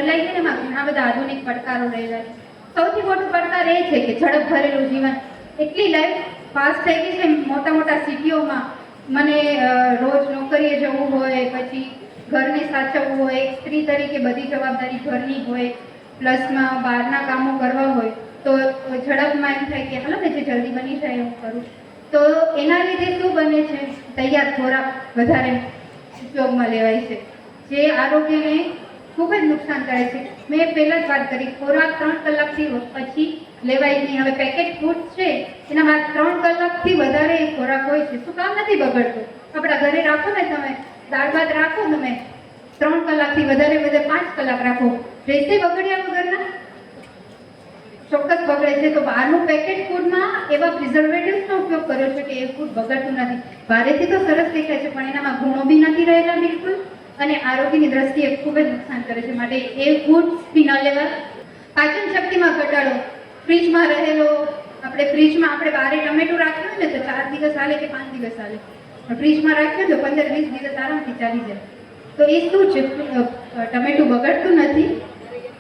લઈને એમાં ઘણા બધા આધુનિક પડકારો રહેલા છે. સૌથી મોટો પડકાર એ છે કે ઝડપ ભરેલું જીવન. એટલી લાઈફ ફાસ્ટ થઈ ગઈ છે મોટા મોટા સિટીઓમાં. મને રોજ નોકરીએ જવું હોય, પછી ઘરને સાચવવું હોય, એક સ્ત્રી તરીકે બધી જવાબદારી ઘરની હોય, પ્લસમાં બહારના કામો કરવા હોય, તો ઝડપમાં એમ થાય કે હાલો ને જે જલ્દી બની જાય એવું કરું. તો એના લીધે શું બને છે, તૈયાર ખોરાક વધારે ઉપયોગમાં લેવાય છે, જે આરોગ્યને ખૂબ જ નુકસાન કરે છે. મેં પહેલાં જ વાત કરી, ખોરાક 3 કલાકથી પછી લેવાય નહીં. હવે પેકેટ ફૂડ છે એનામાં 3 કલાકથી વધારે ખોરાક હોય છે. શું કામ નથી બગડતું? આપણા ઘરે રાખો ને, તમે દાળ ભાત રાખો, તમે 3 કલાકથી વધારે 5 કલાક રાખો, રહેશે બગડ્યા વગરના? ચોક્કસ બગડે છે. તો બહારનું પેકેટ ફૂડમાં એવા પ્રિઝર્વેટિવ્સનો ઉપયોગ કર્યો છે કે એ ફૂડ બગડતું નથી. બહારેથી તો સરસ દેખાય છે પણ એનામાં ગુણો બી નથી રહેલા બિલકુલ, અને આરોગ્યની દ્રષ્ટિએ ખૂબ જ નુકસાન કરે છે. માટે એ ફૂડ્સ બી ન લેવા. પાચન શક્તિમાં ઘટાડો. ફ્રીજમાં રહેલો, આપણે બહારે ટમેટું રાખ્યું હોય ને તો 4 દિવસ હાલે કે 5 દિવસ હાલે, ફ્રીજમાં રાખ્યું તો 15-20 દિવસ આરામથી ચાલી જાય. તો એ શું છે, ટમેટું બગડતું નથી?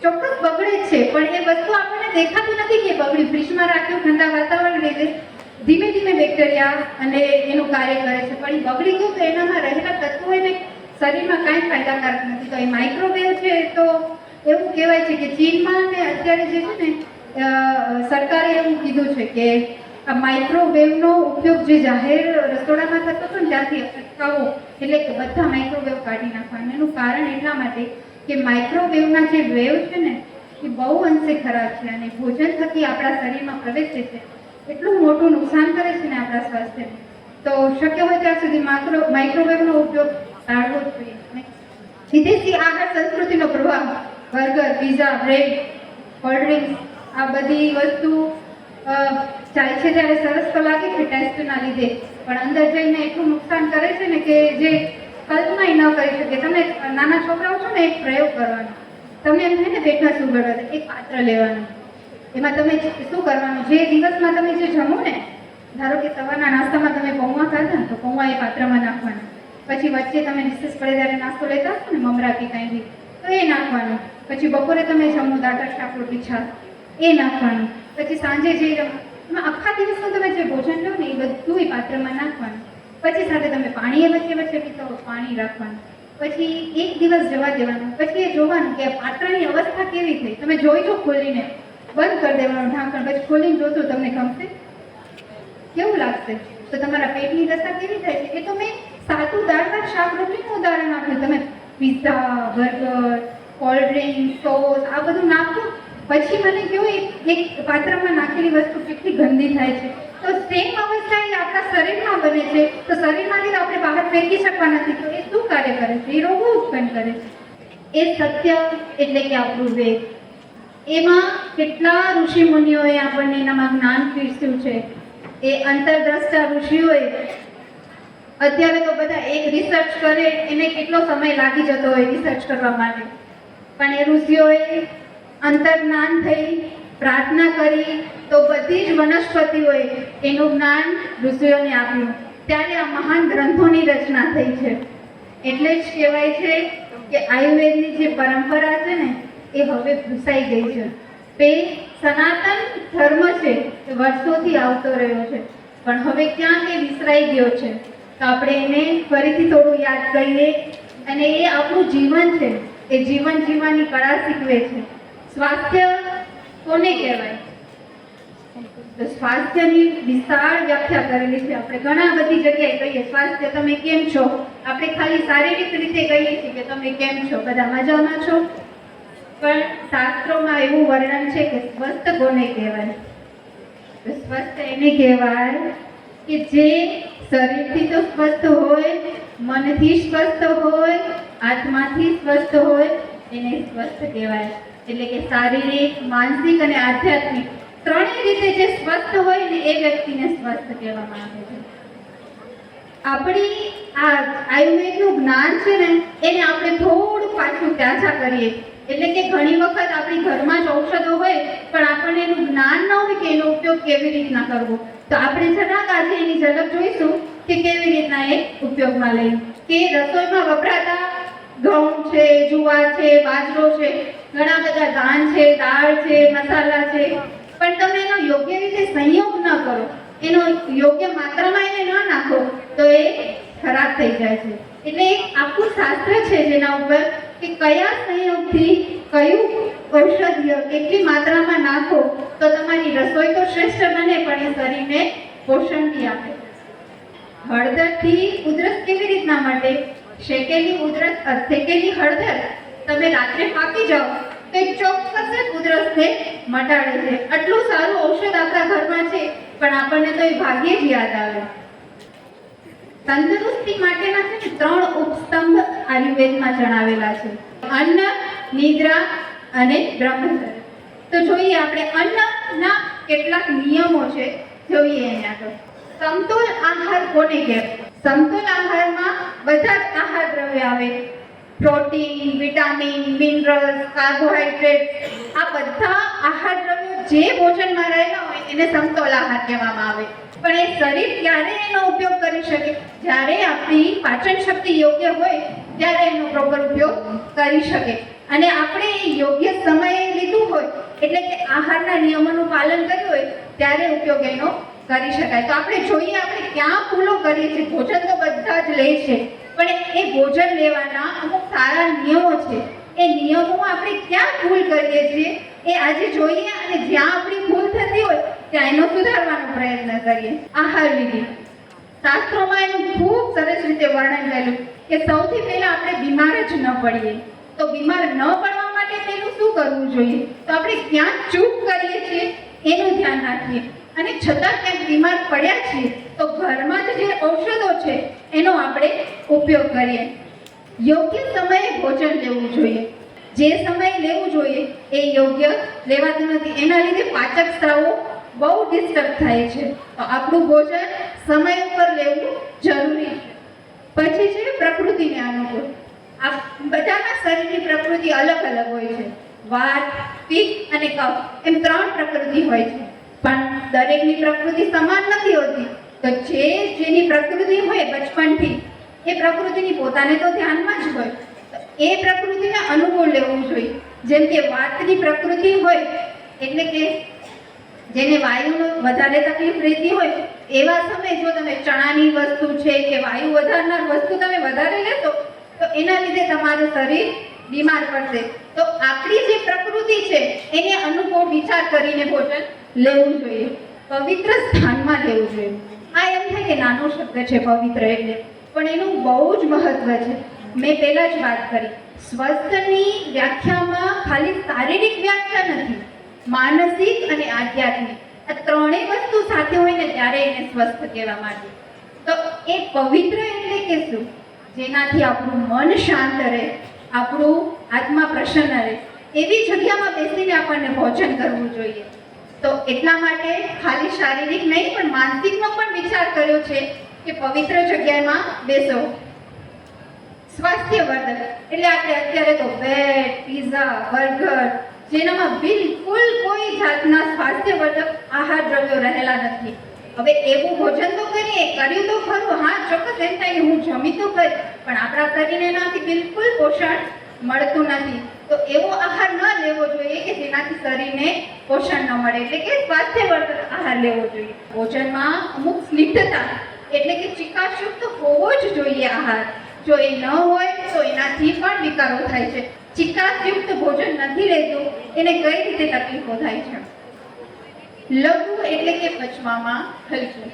ચોક્કસ બગડે છે, પણ એ વસ્તુ આપણને દેખાતું નથી કે બગડી. ફ્રીજમાં રાખ્યું ઠંડા વાતાવરણ લીધે ધીમે ધીમે બેક્ટેરિયા અને એનું કાર્ય કરે છે, પણ એ બગડી ગયું તો એનામાં રહેલા તત્વો એને શરીરમાં કાંઈ ફાયદાકારક નથી. તો એ માઇક્રોવેવ છે, તો એવું કહેવાય છે કે ચીનમાં ને અત્યારે જે છે ને સરકારે એવું કીધું છે કે આ માઇક્રોવેવનો ઉપયોગ જે જાહેર રસોડામાં થતો હતો ને ત્યાંથી અટકાવવો, એટલે કે બધા માઇક્રોવેવ કાઢી નાખવાનું. એનું કારણ એટલા માટે કે માઇક્રોવેવના જે વેવ છે ને એ બહુ અંશે ખરાબ છે અને ભોજન થકી આપણા શરીરમાં પ્રવેશે છે, એટલું મોટું નુકસાન કરે છે ને આપણા સ્વાસ્થ્યને. તો શક્ય હોય ત્યાં સુધી માઇક્રોવેવનો ઉપયોગ ટાળવો જ જોઈએ. વિદેશી આહાર સંસ્કૃતિનો પ્રભાવ. Burger, pizza, bread, cold drinks, આ બધી વસ્તુ ચાલે છે ત્યારે સરસ તો લાગે છે ટેસ્ટના લીધે, પણ અંદર જઈને એટલું નુકસાન કરે છે ને કે જે કલ્પના ન કરી શકે. તમે નાના છોકરાઓ છો ને, એક પ્રયોગ કરવાનો. તમે એમ થાય ને પેટમાં શું ગળવા, એક પાત્ર લેવાનું, એમાં તમે શું કરવાનું, જે દિવસમાં તમે જે જમો ને, ધારો કે સવારના નાસ્તામાં તમે પૌવા ખાધા તો પૌવા એ પાત્રમાં નાખવાના. પછી વચ્ચે તમે રિસેસ પડે ત્યારે નાસ્તો લેતા હશો ને, મમરા કે કાંઈ બી, તો એ નાખવાનું. પછી બપોરે તમે જમો દાળ શાક રોટલી છાશ, એ નાખવાનું. પછી સાંજે જે આખા દિવસનું તમે જે ભોજન લો ને એ બધું એ પાત્રમાં નાખવાનું. પછી સાથે તમે પાણી એ વચ્ચે પીતા હો, પાણી રાખવાનું. પછી એક દિવસ જવા દેવાનું. પછી એ જોવાનું કે પાત્રની અવસ્થા કેવી થઈ. તમે જોઈજો ખોલીને, બંધ કરી દેવાનું ઢાંકણ, પછી ખોલીને જોશો તમને ગમશે, કેવું લાગશે, તો તમારા પેટની દશા કેવી થાય છે. એ તો મેં સાદું દાળ ભાત શાક રોટલીનું ઉદાહરણ આપ્યું. તમે pizza, burger, cold drink, sauce આ બધું નાખો, પછી મને કહો એક પાત્રમાં નાખેલી વસ્તુ કેટલી ગંદી થાય છે. તો સેમ અવસ્થા એ આપણા શરીરમાં બને છે. તો શરીરમાંથી આપણે બહાર ફેંકી શકવા નથી, તો એ શું કાર્ય કરે છે? એ રોગો ઉત્પન્ન કરે છે. એ સત્ય એટલે કે આપણું વેદ. એમાં કેટલા ઋષિ મુનિઓએ આપણને એનામાં જ્ઞાન પીરસ્યું છે. એ અંતરદ્રષ્ટા ઋષિઓએ, અત્યારે તો બધા એક રિસર્ચ કરે એને કેટલો સમય લાગી જતો હોય રિસર્ચ કરવા માટે, પણ એ ઋષિઓએ અંતર્જ્ઞાન થઈ પ્રાર્થના કરી તો બધી જ વનસ્પતિઓએ એનું જ્ઞાન ઋષિઓને આપ્યું. ત્યારે આ મહાન ગ્રંથોની રચના થઈ છે. એટલે જ કહેવાય છે કે આયુર્વેદની જે પરંપરા છે ને એ હવે ભૂસાઈ ગઈ છે. તે સનાતન ધર્મ છે, એ વર્ષોથી આવતો રહ્યો છે, પણ હવે ક્યાં તે વિસરાઈ ગયો છે. તો આપણે એને ફરીથી થોડું યાદ કરીએ, અને એ આપણું જીવન છે, એ જીવન જીવવાની કળા શીખવે છે. સ્વાસ્થ્ય કોને કહેવાય? તો સ્વાસ્થ્યની વિશાળ વ્યાખ્યા કરેલી છે. આપણે ઘણા બધી જગ્યાએ કહીએ સ્વાસ્થ્ય તમે કેમ છો, આપણે ખાલી શારીરિક રીતે કહીએ છીએ કે તમે કેમ છો, બધા મજામાં છો, પણ શાસ્ત્રોમાં એવું વર્ણન છે કે સ્વસ્થ કોને કહેવાય? તો સ્વસ્થ એને કહેવાય કે જે શરીરથી તો સ્વસ્થ હોય, મનથી સ્વસ્થ હોય, આત્માથી સ્વસ્થ હોય, એને સ્વસ્થ કહેવાય. એટલે કે શારીરિક, માનસિક અને આધ્યાત્મિક ત્રણેય રીતે જે સ્વસ્થ હોય ને એ વ્યક્તિને સ્વસ્થ કહેવામાં આવે છે. આપણી આ આયુર્વેદનું જ્ઞાન છે ને એને આપણે થોડું પાછું તાજા કરીએ. એટલે કે ઘણી વખત આપણી ઘરમાં જ ઔષધો હોય પણ આપણને એનું જ્ઞાન ન હોય કે એનો ઉપયોગ કેવી રીતના કરવો. તો આપણે જરાક આજે એની ઝલક જોઈશું કે કેવી રીતના એ ઉપયોગમાં લઈએ. કે રસોઈમાં વપરાતા ઘઉં છે, જુવાર છે, બાજરો છે, ઘણા બધા ધાન છે, દાળ છે, મસાલા છે, પણ તમે એનો યોગ્ય રીતે સંયોગ ન કરો, એનો યોગ્ય માત્રામાં એને ન નાખો તો એ ખરાબ થઈ જાય છે. એટલે એક આખું શાસ્ત્ર છે જેના ઉપર કે કયા સંયોગથી કયું ઔષધીય કેટલી માત્રામાં નાખો તો તમારી રસોઈ તો શ્રેષ્ઠ બને પણ એ શરીરને પોષણ બી આપે. હળદરથી ઉધરસ કેવી રીતના માટે? શેકેલી હળદર તમે રાત્રે પાકી જાઓ તો એ ચોક્કસ જ ઉધરસને મટાડે છે. આટલું સારું ઔષધ આપણા ઘરમાં છે પણ આપણને તો એ ભાગ્યે જ યાદ આવે. તંદુરસ્તી માટેના છે ને 3 ઉપસ્તંભ આયુર્વેદમાં જણાવેલા છે: અન્ન, નિદ્રા અને બ્રહ્મચર્ય. તો જોઈએ આપણે અન્નના કેટલાક નિયમો છે, જોઈએ અહીંયા તો. સમતોલ આહાર કોને કહેવાય? સમતોલ આહારમાં બધા જ આહાર દ્રવ્ય આવે: પ્રોટીન, વિટામિન, મિનરલ્સ, કાર્બોહાઈડ્રેટ. આ બધા આહાર દ્રવ્યો જે ભોજનમાં રહેલા હોય એને સમતોલ આહાર કહેવામાં આવે. પણ એ શરીર ક્યારે એનો ઉપયોગ કરી શકે? જ્યારે આપણી પાચન શક્તિ યોગ્ય હોય ત્યારે એનો પ્રોપર ઉપયોગ કરી શકે. અને આપણે એ યોગ્ય સમયે લીધું હોય એટલે કે આહારના નિયમોનું પાલન કર્યું હોય ત્યારે ઉપયોગ એનો કરી શકાય. તો આપણે જોઈએ આપણે ક્યાં ભૂલો કરીએ છીએ. ભોજન તો બધા જ લે છે પણ એ ભોજન લેવાના અમુક સારા નિયમો છે. એ નિયમોમાં આપણે ક્યાં ભૂલ કરીએ છીએ એ આજે જોઈએ અને જ્યાં આપણી ભૂલ થતી હોય ત્યાં એનો સુધારવાનો પ્રયત્ન કરીએ. આહાર વિધિ શાસ્ત્રોમાં એનું ખૂબ સરસ રીતે વર્ણન કરેલું કે સૌથી પહેલા આપણે બીમાર જ ન પડીએ. તો બીમાર ન પડવા માટે પહેલું શું કરવું જોઈએ? તો આપણે ક્યાં ચૂક કરીએ છીએ એનું ધ્યાન રાખીએ અને છતાં ક્યાંક બીમાર પડ્યા છીએ તો ઘરમાં જ જે ઔષધો છે એનો આપણે ઉપયોગ કરીએ. યોગ્ય સમયે ભોજન લેવું જોઈએ. જે સમયે લેવું જોઈએ એ યોગ્ય લેવાતું નથી. એના લીધે પાચક સ્ત્રાવો બહુ ડિસ્ટર્બ થાય છે. તો આપણું ભોજન સમય ઉપર લેવું જરૂરી છે. પછી છે પ્રકૃતિને અનુકૂળ. આ બધાના શરીરની પ્રકૃતિ અલગ અલગ હોય છે. વાત, પિત્ત અને કફ એમ 3 પ્રકૃતિ હોય છે પણ દરેકની પ્રકૃતિ સમાન નથી હોતી. તો જેની પ્રકૃતિ હોય બચપણથી એ પ્રકૃતિની પોતાને તો ધ્યાનમાં જ હોય તો એ પ્રકૃતિને અનુકૂળ લેવું જોઈએ. જેમ કે વાતની પ્રકૃતિ હોય એટલે કે જેને વાયુનો વધારે તકલીફ રહેતી હોય એવા સમયે જો તમે ચણાની વસ્તુ છે કે વાયુ વધારનાર વસ્તુ તમે વધારે લેશો તો એના લીધે તમારું શરીર બીમાર પડશે. તો આપણી જે પ્રકૃતિ છે એને અનુકૂળ વિચાર કરીને ભોજન લેવું જોઈએ. પવિત્ર સ્થાનમાં લેવું જોઈએ. આ એમ થાય કે નાનો શબ્દ છે પવિત્ર એટલે, પણ એનું બહુ જ મહત્વ છે. મેં પહેલા જ વાત કરી, સ્વસ્થની વ્યાખ્યામાં ખાલી શારીરિક વ્યાખ્યા નથી, માનસિક અને આધ્યાત્મિક આ 3 વસ્તુ સાથે હોય ને ત્યારે એને સ્વસ્થ કહેવામાં આવે. તો એ પવિત્ર એટલે કે શું? જેનાથી આપણું મન શાંત રહે, આપણું આત્મા પ્રસન્ન રહે એવી જગ્યામાં બેસીને આપણને ભોજન કરવું જોઈએ. તો એટલા માટે ખાલી શારીરિક નહીં પણ માનસિકનો પણ વિચાર કર્યો છે કે પવિત્ર જગ્યામાં બેસો. સ્વાસ્થ્યવર્ધક એટલે આપણે અત્યારે તો બ્રેડ, પીઝા, બર્ગર જેનામાં બિલકુલ કોઈ જાતના સ્વાસ્થ્યવર્ધક આહાર દ્રવ્યો રહેલા નથી. હવે એવું ભોજન તો કરીએ, કર્યું તો ખરું, હા ચોક્કસ એમ થાય કે હું જમી તો કરી પણ આપણા શરીરને એનાથી બિલકુલ પોષણ મળતું નથી. તો એવો આહાર ન લેવો જોઈએ કે જેનાથી શરીરને પોષણ ન મળે. એટલે કે સ્વાસ્થ્યવર્ધક આહાર લેવો જોઈએ. ભોજનમાં અમુક સ્નિગ્ધતા એટલે કે ચિકાસયુક્ત હોવો જ જોઈએ આહાર. જો એ ન હોય તો એનાથી પણ વિકારો થાય છે. ચિકાસયુક્ત ભોજન નથી લેતું એને કઈ રીતે તકલીફો થાય છે? લઘુ એટલે કે પચવામાં હલકું.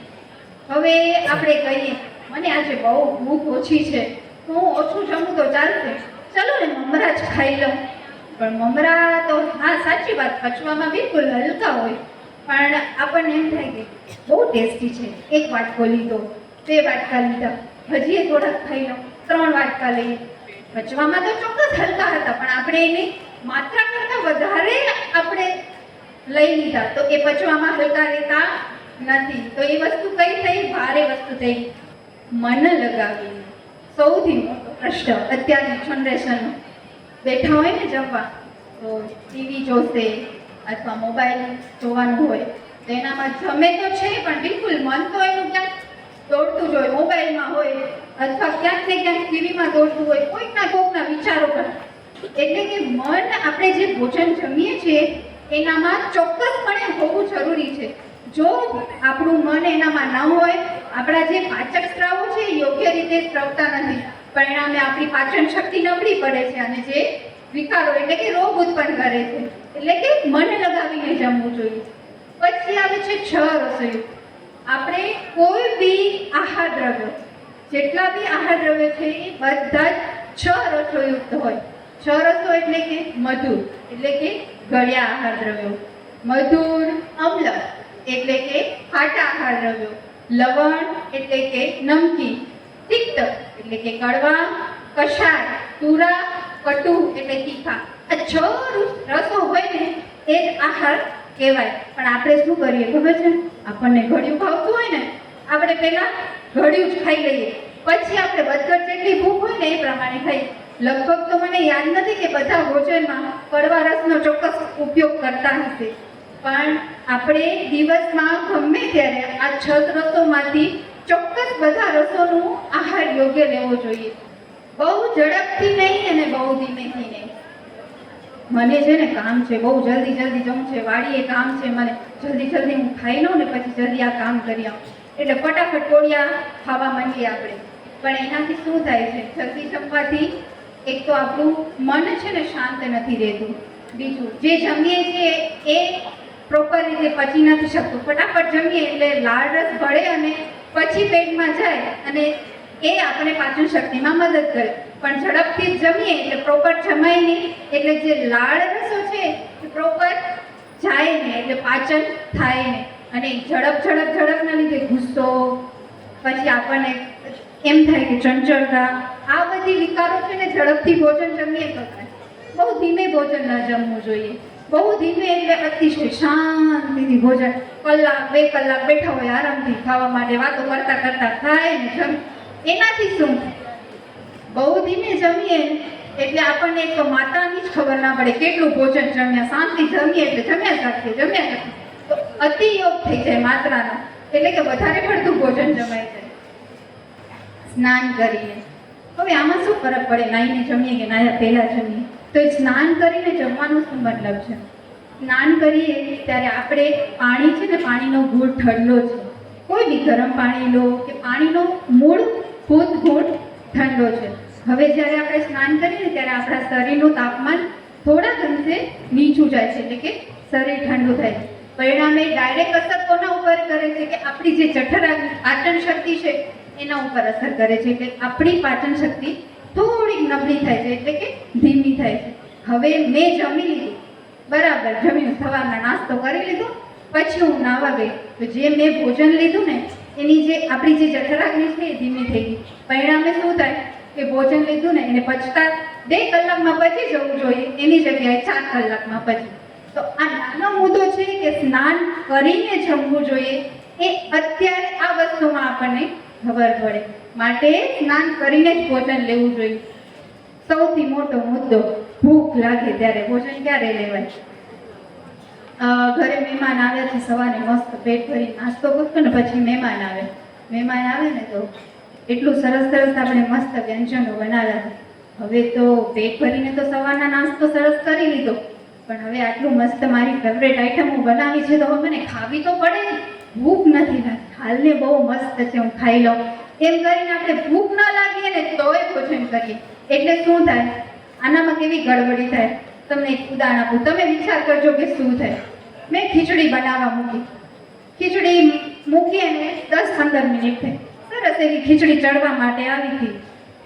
હવે આપણે કહીએ મને આજે બહુ ભૂખ ઓછી છે, હું ઓછું જમું તો ચાલશે, ચલો ને મમરા જ ખાઈ લઉં. પણ મમરા તો હા સાચી વાત પચવામાં બિલકુલ હલકા હોય પણ આપણને એમ થાય કે બહુ ટેસ્ટી છે, 1 વાટકો લીધો, 2 વાટકા લીધા, હજી થોડાક ખાઈ લઉં, 3 વાટકા લઈએ. પચવામાં તો ચોક્કસ હલકા હતા પણ આપણે એની માત્રા કરતાં વધારે આપણે લઈ લીધા તો એ પચવામાં હલકા રહેતા નથી. તો એ વસ્તુ કઈ થઈ? ભારે વસ્તુ થઈ. મન લગાવીને સૌથી મોટો પ્રશ્ન અત્યારની જનરેશનનો, બેઠા હોય ને જમવા તો ટીવી જોશે અથવા મોબાઈલ જોવાનું હોય તો એનામાં જમે તો છે પણ બિલકુલ મન તો એનું ક્યાંક દોડતું જ હોય, મોબાઈલમાં હોય અથવા ક્યાંક ને ક્યાંક ટીવીમાં દોડતું હોય, કોઈકના વિચારો પર. એટલે કે મન આપણે જે ભોજન જમીએ છીએ એનામાં ચોક્કસપણે હોવું જરૂરી છે. જો આપણું મન એનામાં ન હોય, આપણા જે પાચક સ્ત્રાવો છે એ યોગ્ય રીતે સ્ત્રવતા નથી, પરિણામે આપણી પાચન શક્તિ નબળી પડે છે અને જે વિકારો એટલે કે રોગ ઉત્પન્ન કરે છે. એટલે કે મન લગાવીને જમવું જોઈએ. પછી આવે છે છ રસોઈ. આપણે કોઈ બી આહાર દ્રવ્યો, જેટલા બી આહાર દ્રવ્યો છે એ બધા જ છ રસોયુક્ત હોય. છ રસો એટલે કે મધુર એટલે કે ગળ્યા આહાર દ્રવ્યો, મધુર અમ્લ એટલે કે ખાટા આહાર દ્રવ્યો, લવણ એટલે કે નમકીન, તિક્ત એટલે કે કડવા, કષાય, તુરા, કટુ એટલે તીખા. આ છ રસો હોય ને એ જ આહાર કહેવાય. પણ આપણે શું કરીએ ખબર છે? આપણને ઘડિયું ભાવતું હોય ને, આપણે પહેલા ઘડિયું જ ખાઈ લઈએ, પછી આપણે વધઘટ જેટલી ભૂખ હોય ને એ પ્રમાણે ખાઈએ. લગભગ તો મને યાદ નથી કે બધા ભોજનમાં કડવા રસનો ચોક્કસ ઉપયોગ કરતા હશે, પણ આપણે દિવસમાં ગમે ત્યારે આ છ રસોમાંથી ચોક્કસ બધા રસોનું આહાર યોગ્ય લેવો જોઈએ. બહુ ઝડપથી નહીં અને બહુ ધીમેથી નહીં. મને છે ને કામ છે, બહુ જલ્દી જવું છે, વાડીએ કામ છે, મને જલ્દી હું ખાઈ લઉં ને પછી જલ્દી આ કામ કરી આવું, એટલે ફટાફટ ટોળિયા ખાવા માંડીએ આપણે. પણ એનાથી શું થાય છે? જલ્દી જમવાથી એક તો આપણું મન છે ને શાંત નથી રહેતું, બીજું જે જમીએ છીએ એ પ્રોપર રીતે પચી નથી શકતું. ફટાફટ જમીએ એટલે લાળ રસ ભળે અને પછી પેટમાં જાય અને એ આપણે પાચન શક્તિમાં મદદ કરે. પણ ઝડપથી જમીએ એટલે પ્રોપર જમાય નહીં, એટલે જે લાળ રસો છે એ પ્રોપર જાય નહીં, એટલે પાચન થાય નહીં. અને ઝડપના લીધે ગુસ્સો, પછી આપણને એમ થાય કે ચંચળતા, આ બધી વિકારો છે ને ઝડપથી ભોજન જમીએ તો થાય. બહુ ધીમે ભોજન ન જમવું જોઈએ. બહુ ધીમે એટલે અતિશય શાંતિથી ભોજન, કલાક 2 કલાક બેઠા હોય આરામથી ખાવા માટે, વાતો કરતા ખાય ને જમે. એનાથી શું? બહુ ધીમે જમીએ એટલે આપણને એક માત્રાની જ ખબર ના પડે કેટલું ભોજન જમ્યા. શાંતિ જમીએ એટલે જમ્યા રાખીએ, તો અતિયોગ થઈ જાય માત્રાનો, એટલે કે વધારે પડતું ભોજન જમાય છે. સ્નાન કરીને, હવે આમાં શું ફરક પડે નાહીને જમીએ કે નાહ્યા પહેલા જમીએ? તો સ્નાન કરીને જમવાનો શું મતલબ છે? સ્નાન કરીએ ત્યારે આપણે પાણી છે ને, પાણીનો ગુણ ઠંડો છે. કોઈ બી ગરમ પાણી લો કે પાણીનો મૂળ ભૂત ગુણ ઠંડો છે. હવે જ્યારે આપણે સ્નાન કરીએ ને ત્યારે આપણા શરીરનું તાપમાન થોડાક અંશે નીચું જાય છે, એટલે કે શરીર ઠંડુ થાય છે. પરિણામે ડાયરેક્ટ અસર કોના ઉપર કરે છે કે આપણી જે જઠરાગ્નિ પાચન શક્તિ છે એના ઉપર અસર કરે છે. એટલે આપણી પાચન શક્તિ થોડીક નબળી થાય છે, એટલે કે ધીમી થાય છે. હવે મેં જમી લીધું, બરાબર જમીને સવારના નાસ્તો કરી લીધો, પછી હું નાવા ગઈ, તો જે મેં ભોજન લીધું ને એની જે આપણી જે જઠરાગ્નિ છે એ ધીમી થઈ ગઈ. પરિણામે શું થાય કે ભોજન લીધું ને એને પચતા 2 કલાકમાં પચી જવું જોઈએ, એની જગ્યાએ 4 કલાકમાં પચી. તો આ નાનો મુદ્દો છે કે સ્નાન કરીને જમવું જોઈએ, એ અત્યારે આ વસ્તુમાં આપણને ખબર પડે. માટે સ્નાન કરીને જ ભોજન લેવું જોઈએ. સૌથી મોટો મુદ્દો, ભૂખ લાગે ત્યારે ભોજન ક્યારે લેવાય? ઘરે મહેમાન આવે છે, સવારે મસ્ત પેટ ભરી નાસ્તો કરતો ને પછી મહેમાન આવે ને તો એટલું સરસ આપણે મસ્ત વ્યંજનો બનાવ્યા. હવે તો પેટ ભરીને તો સવારના નાસ્તો સરસ કરી લીધો, પણ હવે આટલું મસ્ત મારી ફેવરેટ આઈટમ હું બનાવી છે તો હવે મને ખાવી તો પડે ને. ભૂખ નથી લાગતી, હાલને બહુ મસ્ત છે હું ખાઈ લઉં, એમ કરીને આપણે ભૂખ ના લાગીએ ને તોય ભોજન કરીએ. એટલે શું થાય? આનામાં કેવી ગડબડી થાય? તમને એક ઉદાહરણ આપું, તમે વિચાર કરજો કે શું થાય. મેં ખીચડી બનાવવા મૂકી અને 10-15 મિનિટ થઈ, સરસ એવી ખીચડી ચડવા માટે આવી હતી.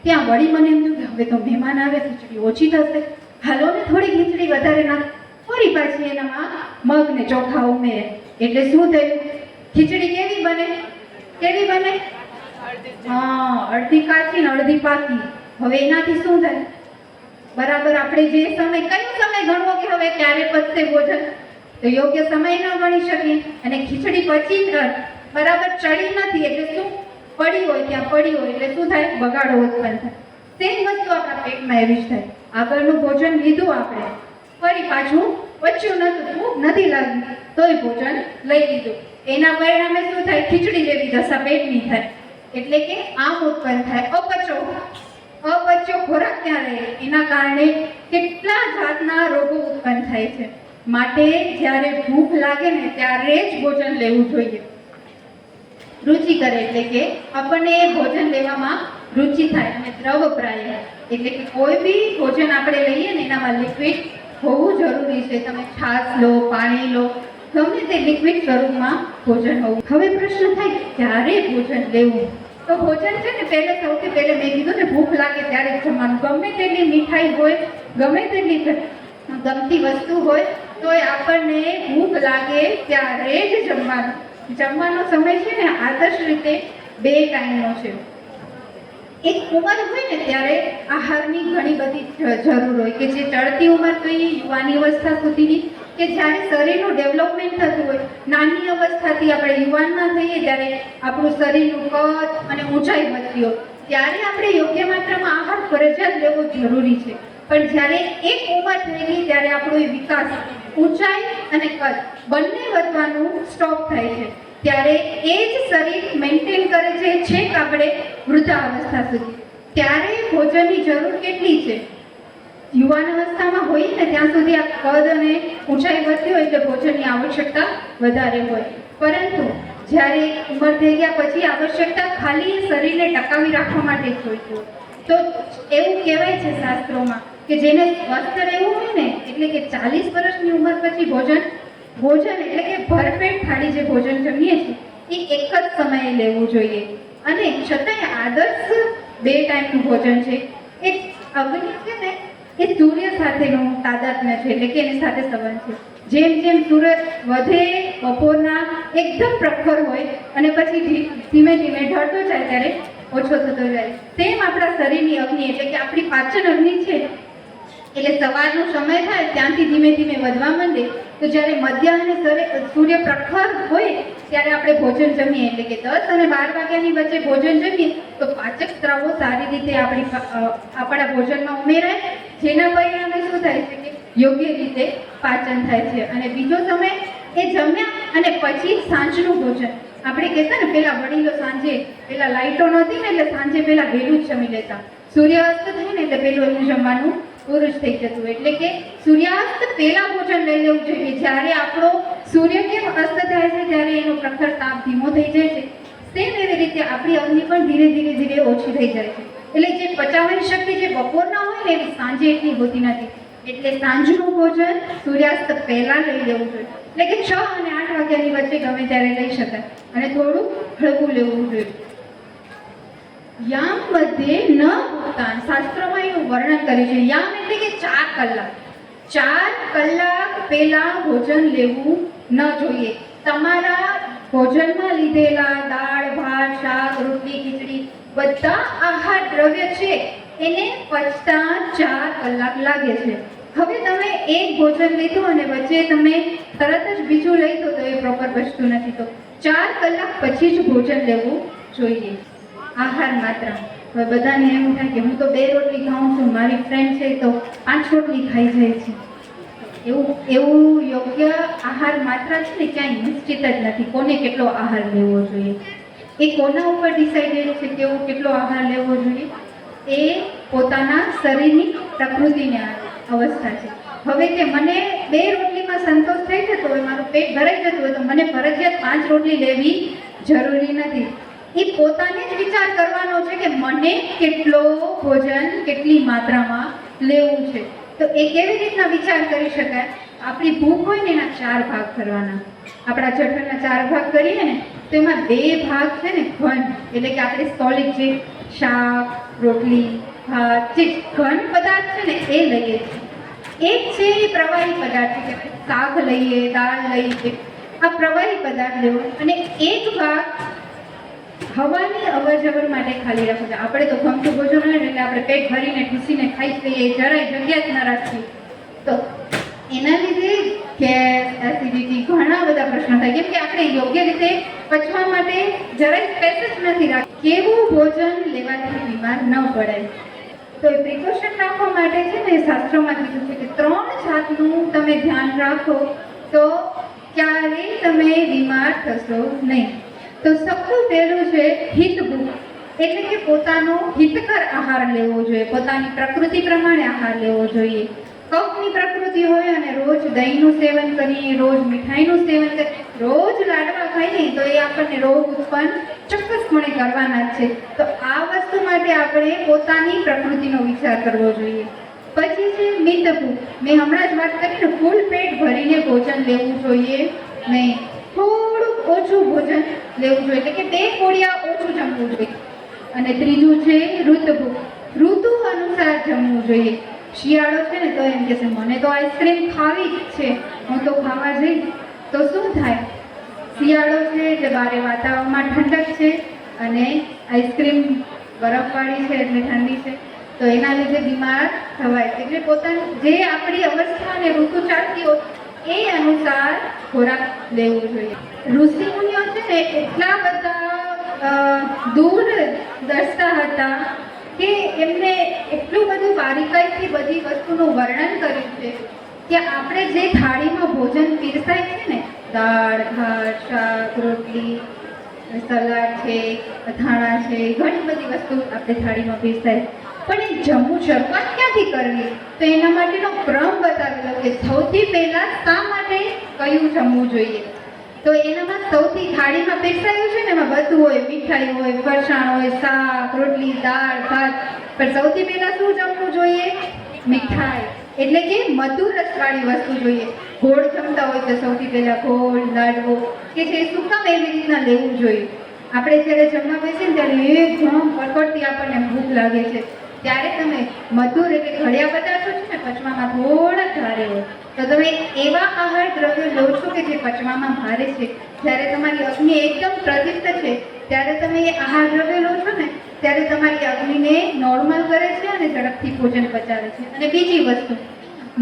ત્યાં વળી મને એમ થયું કે હવે તો મહેમાન આવે, ખીચડી ઓછી થશે, હાલો ને થોડી ખીચડી વધારે નાખ. ફરી પાછી એનામાં મગ ને ચોખા ઉમેરે, એટલે શું થયું? ખીચડી કેવી બને? હા, અડધી કાચી ને અડધી પાકી. હવે એનાથી શું થાય? બરાબર આપણે જે સમય, કયો સમય ગણવો કે હવે ક્યારે પચશે ભોજન? તો યોગ્ય સમય ન ગણી શકીએ, અને ખીચડી પચી બરાબર ચડી નથી, એટલે શું? પડી હોય ત્યાં પડી હોય, એટલે શું થાય? બગાડો ઉત્પન્ન થાય. સેમ વસ્તુ આપણા પેટમાં એવી જ થાય. આગળનું ભોજન લીધું આપણે, ફરી પાછું પચ્યું નતું, ભૂખ નથી લાગી તોય ભોજન લઈ લીધું, એના પરિણામે શું થાય? ખીચડી જેવી દશા પેટની થાય. એટલે કે આમ ઉત્પન્ન થાય. અપચો ખોરાક ક્યાં રહે, એના કારણે કેટલા જાતના રોગો ઉત્પન્ન થાય છે. માટે જ્યારે ભૂખ લાગે ને ત્યારે જ ભોજન લેવું જોઈએ. રુચિકર એટલે કે આપણને ભોજન લેવામાં રુચિ થાય. અને દ્રવપ્રાય એટલે કે કોઈ બી ભોજન આપણે લઈએ ને એનામાં લિક્વિડ હોવું જરૂરી છે. તમે છાશ લો, પાણી લો, ગમે તે લિક્વિડ સ્વરૂપમાં ભોજન હોવું. હવે પ્રશ્ન થાય ક્યારે ભોજન લેવું? તો ભોજન છે ને સૌથી પહેલે મેં કીધું ને ભૂખ લાગે ત્યારે જ જમવાનું. ગમે તેટલી મીઠાઈ હોય, ગમે તેટલી ગમતી વસ્તુ હોય તોય આપણને ભૂખ લાગે ત્યારે જ જમવાનું. જમવાનો સમય છે ને આદર્શ રીતે 2 ટાઈમનો છે. એક ઉંમર હોય ને ત્યારે આહારની ઘણી બધી જરૂર હોય કે જે ચડતી ઉંમર કહીએ યુવાની અવસ્થા સુધીની, કે જ્યારે શરીરનું ડેવલપમેન્ટ થતું હોય. નાની અવસ્થાથી આપણે યુવાનમાં થઈએ ત્યારે આપણું શરીરનું કદ અને ઊંચાઈ વધતી હોય ત્યારે આપણે યોગ્ય માત્રામાં આહાર ફરજિયાત લેવો જરૂરી છે. પણ જ્યારે એક ઉંમર થઈ ગઈ ત્યારે આપણો વિકાસ, ઊંચાઈ અને કદ બંને વધવાનું સ્ટોપ થાય છે. ત્યારે એ જ શરીર મેન્ટેન કરે છે છેક આપણે વૃદ્ધાવસ્થા સુધી. ત્યારે ભોજનની જરૂર કેટલી છે? યુવાન અવસ્થામાં હોય ને ત્યાં સુધી આ કદ અને ઊંચાઈ વધતી હોય એટલે ભોજનની આવશ્યકતા વધારે હોય. પરંતુ જ્યારે ઉંમર થઈ ગયા પછી આવશ્યકતા ખાલી શરીરને ટકાવી રાખવા માટે જ હોય. તો એવું કહેવાય છે શાસ્ત્રોમાં કે જેને સ્વસ્થ રહેવું હોય ને એટલે કે 40 વર્ષની ઉંમર પછી ભોજન એટલે કે ભરપેટ થાળી જે ભોજન જમીએ છીએ એ એક જ સમયે લેવું જોઈએ. અને છતાંય આદર્શ 2 ટાઈમનું ભોજન છે. એ અગ્નિ છે ને એ સૂર્ય સાથેનું તાદાત્મ્ય છે, એટલે કે એની સાથે સંબંધ છે. જેમ જેમ સૂરજ વધે બપોરના એકદમ પ્રખર હોય અને પછી ધીમે ધીમે ઢળતો જાય ત્યારે ઓછો થતો જાય, તેમ આપણા શરીરની અગ્નિ એટલે કે આપણી પાચન અગ્નિ છે એટલે સવારનો સમય થાય ત્યાંથી ધીમે ધીમે વધવા માંડે. તો જ્યારે મધ્યાહને સૂર્ય પ્રખર હોય ત્યારે આપણે ભોજન જમીએ એટલે કે 10 અને 12 વાગ્યાની વચ્ચે ભોજન જમીએ તો પાચક સ્ત્રાવો સારી રીતે આપણા ભોજનમાં ઉમેરાય, જેના પરિણામે શું થાય છે કે યોગ્ય રીતે પાચન થાય છે. અને બીજો સમય એ જમ્યા અને પછી સાંજનું ભોજન. આપણે કહેતા ને પેલા વડીલો સાંજે પેલા લાઇટો નહોતી ને એટલે સાંજે પેલા વહેલું જ જમી લેતા. સૂર્યાસ્ત થાય ને એટલે પેલું એનું જમવાનું પૂરું જ થઈ જતું. એટલે કે સૂર્યાસ્ત પહેલા ભોજન લઈ લેવું જોઈએ. જ્યારે આપણો સૂર્ય કેમ અસ્ત થાય છે ત્યારે એનો પ્રખર તાપ ધીમો થઈ જાય છે, તેમ એવી રીતે આપણી અગ્નિ પણ ધીરે ધીરે ઓછી થઈ જાય છે. એટલે જે પચાવવાની શક્તિ જે બપોરના હોય ને એવી સાંજે એટલી હોતી નથી. એટલે સાંજનું ભોજન સૂર્યાસ્ત પહેલા લઈ લેવું જોઈએ. એટલે કે 6 અને 8 વાગ્યાની વચ્ચે ગમે ત્યારે લઈ શકાય અને થોડું હળવું લેવું જોઈએ. યામ મધ્યે ન ભૂક્તાન, શાસ્ત્રોમાં એનું વર્ણન કર્યું છે. યામ એટલે કે 4 કલાક. 4 કલાક પહેલા ભોજન લેવું ન જોઈએ. તમારા ભોજનમાં લીધેલા દાળ, ભાત, શાક, રોટલી, ખીચડી બધા આહાર દ્રવ્ય છે એને પચતા 4 કલાક લાગે છે. હવે તમે એક ભોજન લીધું અને વચ્ચે તમે તરત જ બીજું લઈ દો તો એ પ્રોપર બચતું નથી. તો 4 કલાક પછી જ ભોજન લેવું જોઈએ. આહાર માત્રા, હવે બધાને એમ થાય કે હું તો 2 રોટલી ખાઉં છું, મારી ફ્રેન્ડ છે તો 5 રોટલી ખાઈ જાય છે. એવું યોગ્ય આહાર માત્રા છે ને ક્યાંય નિશ્ચિત જ નથી કોને કેટલો આહાર લેવો જોઈએ. એ કોના ઉપર ડિસાઇડેડ છે કે કેટલો આહાર લેવો જોઈએ? એ પોતાના શરીરની પ્રકૃતિને અવસ્થા છે. હવે કે મને 2 રોટલીમાં સંતોષ થઈ જતો હોય, મારું પેટ ભરાઈ જતું હોય તો મને ફરજિયાત 5 રોટલી લેવી જરૂરી નથી. એ પોતાને જ વિચાર કરવાનો છે કે મને કેટલો ભોજન કેટલી માત્રામાં લેવું છે. તો એ કેવી રીતના વિચાર કરી શકાય? આપણી ભૂખ હોય ને એના 4 ભાગ કરવાના. આપણા જઠરના 4 ભાગ કરીએ ને તો એમાં 2 ભાગ છે ને ઘન, એટલે કે આપણે સોલિડ જે શાક, રોટલી, ભાત જે ઘન પદાર્થ છે ને એ લઈએ છીએ. એક છે એ પ્રવાહી પદાર્થ છે કે શાક લઈએ, દાળ લઈએ, આ પ્રવાહી પદાર્થ લેવો. અને એક ભાગ હવાની અવર જવર માટે ખાલી રાખવું છે. આપણે તો ગમતું ભોજન હોય ને એટલે આપણે પેટ ભરીને ઠૂસીને ખાઈ લઈએ, જરાય જગ્યા જ ન રાખીએ. તો એના લીધે ગેસ, એસિડિટી ઘણા બધા પ્રશ્નો થાય, કેમ કે આપણે યોગ્ય રીતે પચવા માટે જરાય સ્પેસ જ નથી રાખી. કેવું ભોજન લેવાથી બીમાર ન પડાય તો એ પ્રિકોશન રાખવા માટે છે ને શાસ્ત્રોમાં કીધું છે કે 3 જાતનું તમે ધ્યાન રાખો તો ક્યારેય તમે બીમાર થશો નહીં. તો સૌથી પહેલું છે હિતભૂખ, એટલે કે પોતાનો હિતકર આહાર લેવો જોઈએ, પોતાની પ્રકૃતિ પ્રમાણે આહાર લેવો જોઈએ. કફની પ્રકૃતિ હોય અને રોજ દહીંનું સેવન કરીએ, રોજ મીઠાઈનું સેવન કરીએ, રોજ લાડવા ખાઈએ તો એ આપણને રોગ ઉત્પન્ન ચોક્કસપણે કરવાના જ છે. તો આ વસ્તુ માટે આપણે પોતાની પ્રકૃતિનો વિચાર કરવો જોઈએ. પછી છે મિતભૂખ, મેં હમણાં જ વાત કરી ને, ફૂલ પેટ ભરીને ભોજન લેવું જોઈએ નહીં, થોડુંક ઓછું ભોજન લેવું જોઈએ, એટલે કે 2 કોડિયા ઓછું જમવું જોઈએ. અને ત્રીજું છે ઋતુભૂખ, ઋતુ અનુસાર જમવું જોઈએ. શિયાળો છે ને તો એમ કહેશે મને તો આઈસ્ક્રીમ ખાવી જ છે, હું તો ખાવા જઈ, તો શું થાય? શિયાળો છે એટલે બારે વાતાવરણમાં ઠંડક છે અને આઈસ્ક્રીમ બરફવાળી છે એટલે ઠંડી છે, તો એના લીધે બીમાર થવાય. એટલે પોતાની જે આપણી અવસ્થા અને ઋતુ ચાલતી હોય એ અનુસાર ખોરાક લેવો જોઈએ. ઋષિ મુનિઓ છે ને એટલા બધા દૂર દર્શતા હતા કે એમને એટલું બધું બારીકાઈથી બધી વસ્તુનું વર્ણન કર્યું છે કે આપણે જે થાળીમાં ભોજન પીરસાય છે ને, દાળ ભાત શાક રોટલી સલાડ છે અથાણા છે, ઘણી બધી વસ્તુ આપણે થાળીમાં પીરસાય, પણ એ જમવું શરૂઆત ક્યાંથી કરવી? તો એના માટેનો ક્રમ બતાવેલો કે સૌથી પહેલાં શા માટે કયું જમવું જોઈએ. તો એનામાં સૌથી થાળીમાં પીરસાયું છે ને એમાં બધું હોય, મીઠાઈ હોય, ફરસાણ હોય, શાક રોટલી દાળ ભાત, પણ સૌથી પહેલાં શું જમવું જોઈએ? મીઠાઈ, એટલે કે મધુર રસવાળી વસ્તુ જોઈએ. ગોળ જમતા હોય તો સૌથી પહેલાં ગોળ લાડવો કે જે શું કામ એવી રીતના લેવું જોઈએ. આપણે જ્યારે જમવા બેસીએ ને ત્યારે એકદમ કડકડતી આપણને ભૂખ લાગે છે, ત્યારે તમે મધુર એટલે ઘડિયા પદાર્થો છે ને પચવામાં થોડા ભારે હોય તો તમે એવા આહાર દ્રવ્યો લો છો કે જે પચવામાં ભારે છે. જ્યારે તમારી અગ્નિ એકદમ પ્રદીપ્ત છે ત્યારે તમે એ આહાર દ્રવ્યો લો છો ને ત્યારે તમારી અગ્નિને નોર્મલ કરે છે અને ઝડપથી ભોજન પચાવે છે. અને બીજી વસ્તુ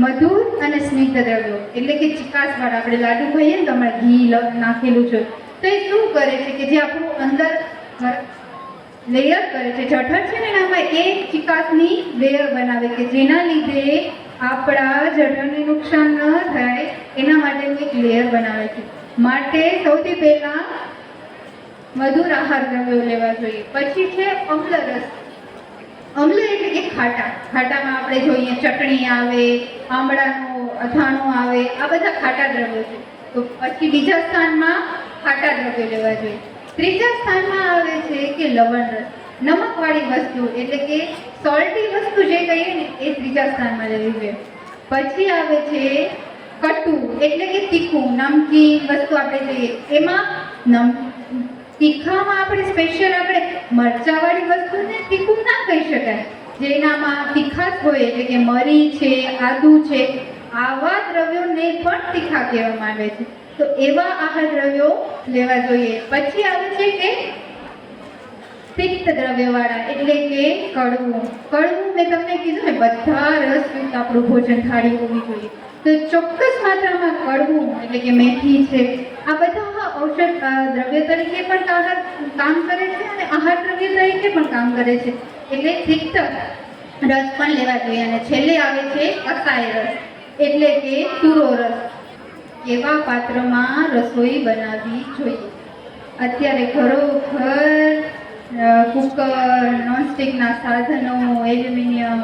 મધુર અને સ્નિગ્ધ દ્રવ્યો, એટલે કે ચિકાસવાળા, આપણે લાડુ ખાઈએ ને તો હમણાં ઘી નાખેલું છે, તો એ શું કરે છે કે જે આપણું અંદર લેયર કરે છે, જઠર છે ને એનામાં એક ચિકાસની લેયર બનાવે કે જેના લીધે આપણા જઠરને નુકસાન ન થાય એના માટેનું એક લેયર બનાવે છે. માટે સૌથી પહેલા મધુર આહાર દ્રવ્યો લેવા જોઈએ. પછી છે અમ્લ રસ. અમ્લ એટલે કે ખાટા, ખાટામાં આપણે જોઈએ ચટણી આવે, આમળાનું અથાણું આવે, આ બધા ખાટા દ્રવ્યો છે. તો પછી બીજા સ્થાનમાં ખાટા દ્રવ્યો લેવા જોઈએ. ત્રીજા સ્થાનમાં આવે છે કે લવણ રસ, નમકવાળી વસ્તુ, એટલે કે સોલ્ટી વસ્તુ જે કહીએ ને એ ત્રીજા સ્થાનમાં લેવી જોઈએ. પછી આવે છે કટુ, એટલે કે તીખું નમકીન વસ્તુ આપણે જોઈએ, એમાં તીખામાં આપણે સ્પેશિયલ આપણે મરચાવાળી વસ્તુને તીખું ના કહી શકાય, જેનામાં તીખાશ હોય એટલે કે મરી છે, આદુ છે, આવા દ્રવ્યોને પણ તીખા કહેવામાં આવે છે. તો એવા આહાર દ્રવ્યો લેવા જોઈએ. પછી આવે છે કે પિત્ત દ્રવ્યવાળા, એટલે કે કડવું. કડવું મેં તમને કીધું ને બધા રસયુક્ત આપણું ભોજન થાળી હોવી જોઈએ. તો ચોક્કસ માત્રામાં કડવું એટલે કે મેથી છે, આ બધા ઔષધ દ્રવ્ય તરીકે પણ કામ કરે છે અને આહાર દ્રવ્ય તરીકે પણ કામ કરે છે, એટલે તિક્ત રસ પણ લેવા જોઈએ. અને છેલ્લે આવે છે કસાય રસ, એટલે કે તુરો રસ. એવા પાત્રમાં રસોઈ બનાવવી જોઈએ. અત્યારે ઘરોઘર કુકર, નોનસ્ટિકના સાધનો, એલ્યુમિનિયમ,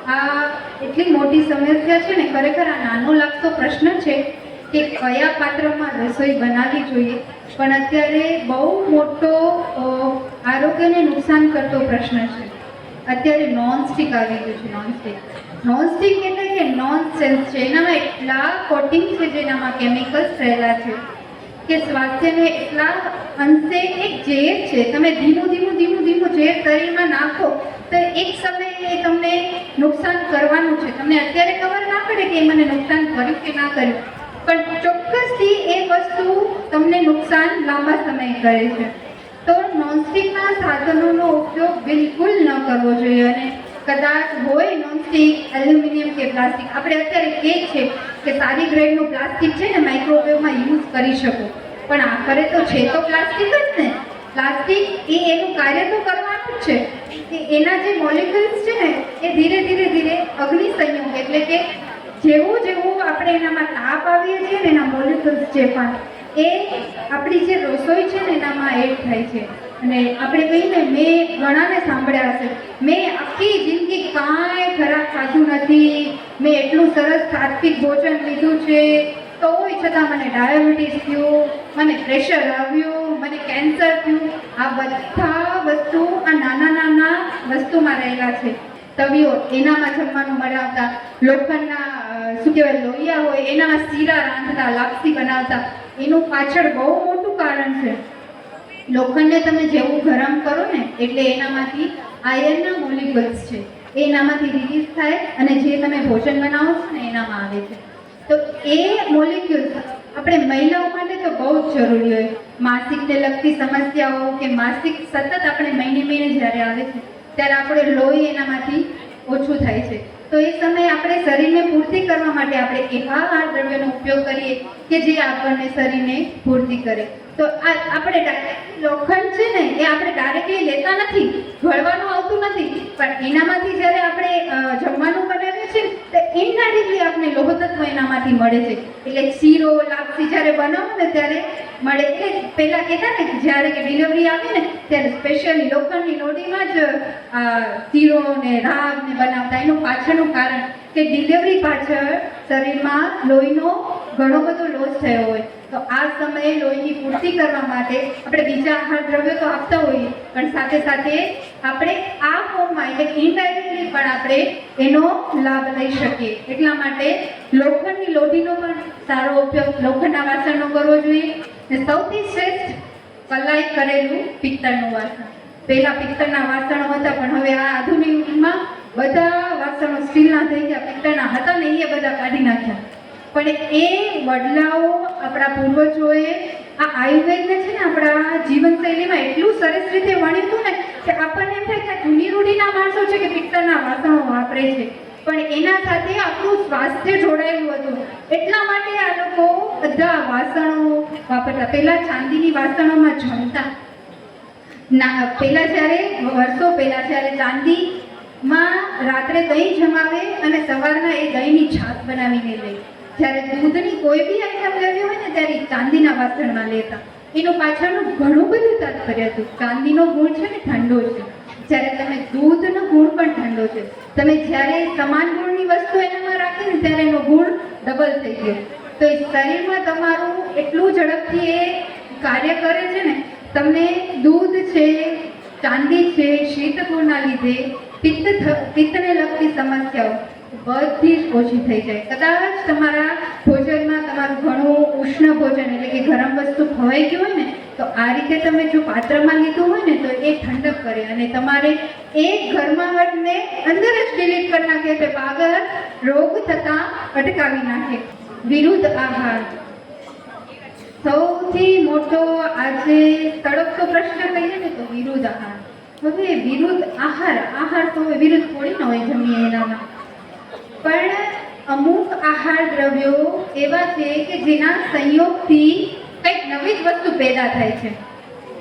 આ એટલી મોટી સમસ્યા છે ને. ખરેખર આ નાનો લાગતો પ્રશ્ન છે કે કયા પાત્રમાં રસોઈ બનાવવી જોઈએ, પણ અત્યારે બહુ મોટો આરોગ્યને નુકસાન કરતો પ્રશ્ન છે. અત્યારે નોનસ્ટિક આવી ગયું છે. નોનસ્ટિક એટલે કે નોનસેન્સ છે, એનામાં એટલા કોટિંગ છે જેનામાં કેમિકલ્સ રહેલા છે કે સ્વાસ્થ્યને એટલા અંશે એક ઝેર છે. તમે ધીમું ઝેર શરીરમાં નાખો તો એક સમયે એ તમને નુકસાન કરવાનું છે. તમને અત્યારે ખબર ના પડે કે એ મને નુકસાન કર્યું કે ના કર્યું, પણ ચોક્કસથી એ વસ્તુ તમને નુકસાન લાંબા સમય કરે છે. તો નોનસ્ટિકના સાધનોનો ઉપયોગ બિલકુલ ન કરવો જોઈએ. અને કદાચ હોય નોનસ્ટિક, એલ્યુમિનિયમ કે પ્લાસ્ટિક, આપણે અત્યારે કહે છે કે સારી ગ્રેડનું પ્લાસ્ટિક છે ને માઇક્રોવેવમાં યુઝ કરી શકો, પણ આખરે તો છે તો પ્લાસ્ટિક જ ને. પ્લાસ્ટિક એ એનું કાર્ય તો કરવાનું જ છે, કે એના જે મોલિક્યુલ્સ છે ને એ ધીરે ધીરે અગ્નિ સંયોગ, એટલે કે જેવું આપણે એનામાં તાપ આવીએ છીએ ને એના મોલિક્યુલ્સ જે પણ એ આપણી જે રસોઈ છે ને એનામાં એડ થાય છે. અને આપણે કહીને મેં ઘણાને સાંભળ્યા હશે, મેં આખી જિંદગી કાંઈ ખરાબ ખાધું નથી, મેં એટલું સરસ સાત્વિક ભોજન લીધું છે, તોય છતાં મને ડાયાબિટીસ થયું, મને પ્રેશર આવ્યું, મને કેન્સર થયું. આ બધા વસ્તુ આ નાના નાના વસ્તુમાં રહેલા છે. તવીઓ એનામાં જમવાનું બનાવતા, લોખંડના શું કહેવાય લોહિયા હોય એનામાં શીરા રાંધતા, લાપસી બનાવતા. એનું પાછળ બહુ મોટું કારણ છે. લોખંડને તમે જેવું ગરમ કરો ને એટલે એનામાંથી આયર્નના મોલિક્યુલ્સ છે એનામાંથી રિલીઝ થાય અને જે તમે ભોજન બનાવો છો ને એનામાં આવે છે. તો એ મોલિક્યુલ્સ આપણે મહિલાઓ માટે તો બહુ જ જરૂરી હોય. માસિકને લગતી સમસ્યાઓ કે માસિક સતત આપણે મહિને જ્યારે આવે છે ત્યારે આપણે લોહી એનામાંથી ઓછું થાય છે. તો એ સમયે આપણે શરીરને પૂર્તિ કરવા માટે આપણે એવા આહાર દ્રવ્યોનો ઉપયોગ કરીએ કે જે આપણને શરીરને પૂર્તિ કરે. તો આ આપણે લોખંડ છે ને એ આપણે ડાયરેક્ટલી લેતા નથી, ગળવાનું આવતું નથી, પણ એનામાંથી જ્યારે આપણે જમવાનું બનાવીએ છીએ તો ઇનડાયરેક્ટલી આપણે લોહ તત્વ એનામાંથી મળે છે. એટલે શીરો લાપસી જ્યારે બનાવો ને ત્યારે મળે. એટલે પહેલાં કહેતા ને જ્યારે કે ડિલિવરી આવી ને ત્યારે સ્પેશિયલી લોખંડની લોડીમાં જ શીરો ને રાગ ને બનાવતા. એનું પાછળનું કારણ કે ડિલિવરી પાછળ શરીરમાં લોહીનો ઘણો બધો લોસ થયો હોય, તો આ સમયે લોહીની પૂર્તિ કરવા માટે આપણે બીજા આહાર દ્રવ્યો તો આપતા હોઈએ, પણ સાથે સાથે આપણે આ ફોર્મમાં એટલે ઇનડાયરેક્ટલી પણ આપણે એનો લાભ લઈ શકીએ. એટલા માટે લોખંડની લોઢીનો પણ સારો ઉપયોગ લોખંડના વાસણનો કરવો જોઈએ. ને સૌથી શ્રેષ્ઠ કલાઈ કરેલું પિત્તળનું વાસણ. પહેલાં પિત્તળના વાસણો હતા, પણ હવે આ આધુનિક યુગમાં બધા વાસણો સ્ટીલના થઈ ગયા. પિત્તળના હતા ને એ બધા કાઢી નાખ્યા. પણ એ વડલાઓ આપણા પૂર્વજોએ આ આયુર્વેદને છે ને આપણા જીવનશૈલીમાં એટલું સરસ રીતે વણ્યું હતું ને કે આપણને એમ થાય કે જૂની રૂઢીના માણસો છે કે પિત્તળના વાસણો વાપરે છે, પણ એના સાથે આપણું સ્વાસ્થ્ય જોડાયેલું હતું. એટલા માટે આ લોકો બધા વાસણો વાપરતા. પહેલાં ચાંદીની વાસણોમાં જમતા. પહેલાં જ્યારે વર્ષો પહેલાં જ્યારે ચાંદીમાં રાત્રે દહીં જમાવે અને સવારના એ દહીંની છાશ બનાવીને લે. જ્યારે દૂધની કોઈ બી આઈટમ લેવી હોય ને ત્યારે ચાંદીના વાસણમાં લેતા. એનું પાછળનું ઘણું બધું તાત્પર્ય હતું. ચાંદીનો ગુણ છે ને ઠંડો છે, જ્યારે તમે દૂધનો ગુણ પણ ઠંડો છે. તમે જ્યારે સમાન ગુણની વસ્તુ એનામાં રાખી ને ત્યારે એનો ગુણ ડબલ થઈ ગયો. તો એ શરીરમાં તમારું એટલું ઝડપથી એ કાર્ય કરે છે ને, તમને દૂધ છે, ચાંદી છે, શીતગુણના લીધે પિત્તને લગતી સમસ્યાઓ બધી જ ઓછી થઈ જાય. કદાચ તમારા ભોજનમાં તમારું ઘણું ઉષ્ણ ભોજન એટલે કે ગરમ વસ્તુ ખવાઈ ગયું હોય ને, તો આ રીતે તમે જો પાત્રમાં લીધું હોય ને તો એ ઠંડક કરે અને તમારે એક ગરમાહટને અંદર જ ડિલીટ કરી નાખે, એટલે આગળ રોગ થતા અટકાવી નાખે. વિરુદ્ધ આહાર સૌથી મોટો આજે તડકતો પ્રશ્ન કહીએ ને તો વિરુદ્ધ આહાર. હવે વિરુદ્ધ આહાર તો વિરુદ્ધ થોડી ન હોય જમીએ એનામાં, પણ અમુક આહાર દ્રવ્યો એવા છે કે જેના સંયોગથી કંઈક નવી જ વસ્તુ પેદા થાય છે.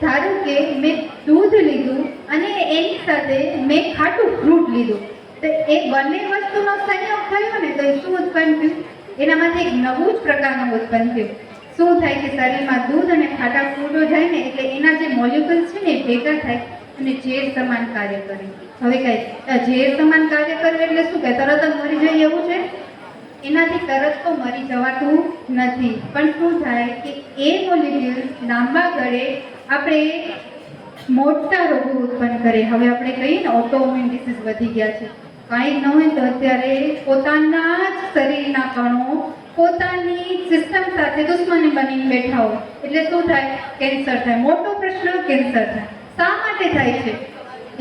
ધારો કે મેં દૂધ લીધું અને એની સાથે મેં ખાટું ફ્રૂટ લીધું, તો એ બંને વસ્તુનો સંયોગ થયો ને તો એ શું ઉત્પન્ન થયું? એનામાંથી એક નવું જ પ્રકારનું ઉત્પન્ન થયું. શું થાય કે શરીરમાં દૂધ અને ખાટા ફ્રૂટો જાય ને એટલે એના જે મોલિક્યુલ્સ છે ને એ ભેગા થાય અને ઝેર સમાન કાર્ય કરે. હવે કઈ ઝેર સમાન કાર્ય કરે એટલે શું કહે તરત જ મરી જાય એવું છે? એનાથી તરત તો મરી જવાતું નથી, પણ શું થાય કે એ મોલિક્યુલ્સ લાંબા ગાળે આપણે મોટા રોગો ઉત્પન્ન કરે. હવે આપણે કહીએ ને ઓટોઇમ્યુન ડિસીઝ વધી ગયા છે. કાંઈ ન હોય તો અત્યારે પોતાના જ શરીરના કણો પોતાની સિસ્ટમ સાથે દુશ્મની બનીને બેઠા હોય એટલે શું થાય? કેન્સર થાય. મોટો પ્રશ્ન કેન્સર થાય. શા માટે થાય છે?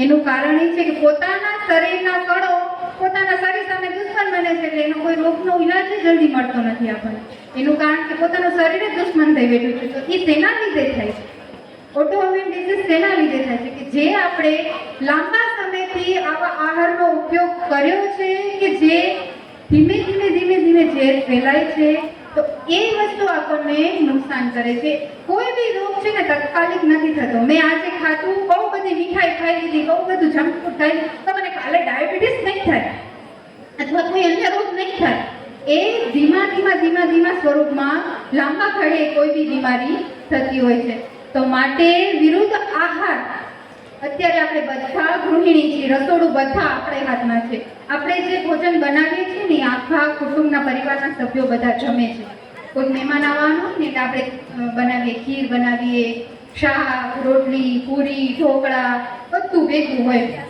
એનું કારણ એ છે કે પોતાના શરીરના કણો પોતાના શરીર સામે દુશ્મન બને છે, એટલે એનો કોઈ રોગનો ઈલાજ જલ્દી મળતો નથી આપણને. એનું કારણ કે પોતાનું શરીર જ દુશ્મન થઈ બેઠું છે. તો એ તેના લીધે થાય છે. ઓટોઇમ્યુન ડિસીઝ તેના લીધે થાય છે કે જે આપણે લાંબા સમયથી આવા આહારનો ઉપયોગ કર્યો છે કે જે ધીમે ધીમે ઝેર ફેલાય છે, તો એ વસ્તુ આપણને નુકસાન કરે છે. કોઈ બી રોગ છે ને તાત્કાલિક નથી થતો. મેં આજે ખાધું, બહુ બધી મીઠાઈ ખાઈ લીધી, બહુ બધું જંક ફૂડ ખાઈ લીધું, તો મને કાલે ડાયાબિટીસ નહીં થાય અથવા કોઈ અન્ય રોગ નહીં થાય. એ ધીમા સ્વરૂપમાં લાંબા ગાળે કોઈ બી બીમારી થતી હોય છે. તો માટે વિરુદ્ધ આહાર, અત્યારે આપણે બધા ગૃહિણી છીએ, રસોડું બધા આપણે હાથમાં છે. આપણે જે ભોજન બનાવીએ છીએ ને આખા કુટુંબના પરિવારના સભ્યો બધા જમે છે. કોઈ મહેમાન આવવાનું હોય ને એટલે આપણે બનાવીએ, ખીર બનાવીએ, શાક, રોટલી, પૂરી, ઢોકળા બધું ભેગું હોય.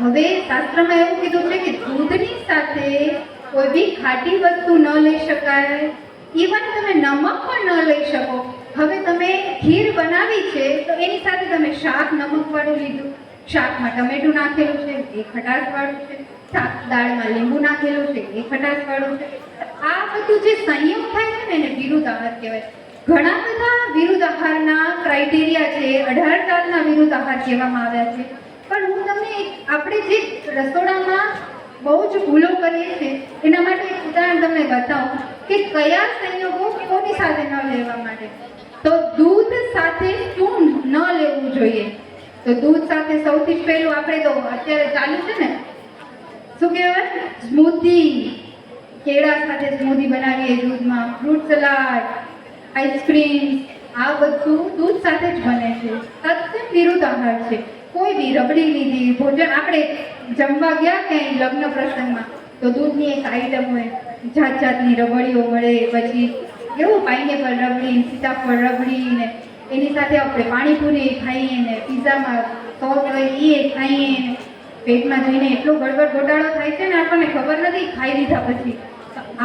હવે શાસ્ત્રમાં એવું કીધું છે કે દૂધની સાથે કોઈ બી ખાટી વસ્તુ ન લઈ શકાય, ઇવન તમે નમક પણ ન લઈ શકો. હવે તમે ખીર બનાવી છે તો એની સાથે તમે શાક નમકવાળું લીધું, શાકમાં ટમેટું નાખેલું છે એ ખટાશવાળું છે, દાળમાં લીંબુ નાખેલું છે એ ખટાશવાળું છે. આ બધું જે સંયોગ થાય છે ને એને વિરુદ્ધ આહાર કહેવાય. ઘણા બધા વિરુદ્ધ આહારના ક્રાઇટેરિયા છે, 18 જાતના વિરુદ્ધ આહાર કહેવામાં આવ્યા છે. પણ હું તમને આપણે જે રસોડામાં બહુ જ ભૂલો કરીએ છીએ એના માટે એક ઉદાહરણ તમને બતાવું કે કયા સંયોગો કોની સાથે ન લેવા માટે. તો દૂધ સાથે શું ન લેવું જોઈએ? તો દૂધ સાથે સૌથી પહેલું આપણે તો અત્યારે ચાલુ છે ને શું કહેવાય, સ્મૂધી. કેળા સાથે સ્મૂધી બનાવીએ દૂધમાં, ફ્રૂટ સલાડ, આઈસ્ક્રીમ, આ બધું દૂધ સાથે જ બને છે. તદ્દન વિરુદ્ધ આહાર છે. કોઈ બી રબડી લીધી, ભોજન આપણે જમવા ગયા ક્યાંય લગ્ન પ્રસંગમાં તો દૂધની એક આઈટમ હોય, જાત જાતની રબડીઓ મળે, પછી એવું પાઇનેપલ રબડી, સીતાફળ રબડી, ને એની સાથે આપણે પાણીપુરી ખાઈએ ને પીઝામાં સોસ હોય એ ખાઈએ ને પેટમાં જઈને એટલો ગડબડ ઘોટાળો થાય છે ને આપણને ખબર નથી ખાઈ લીધા પછી.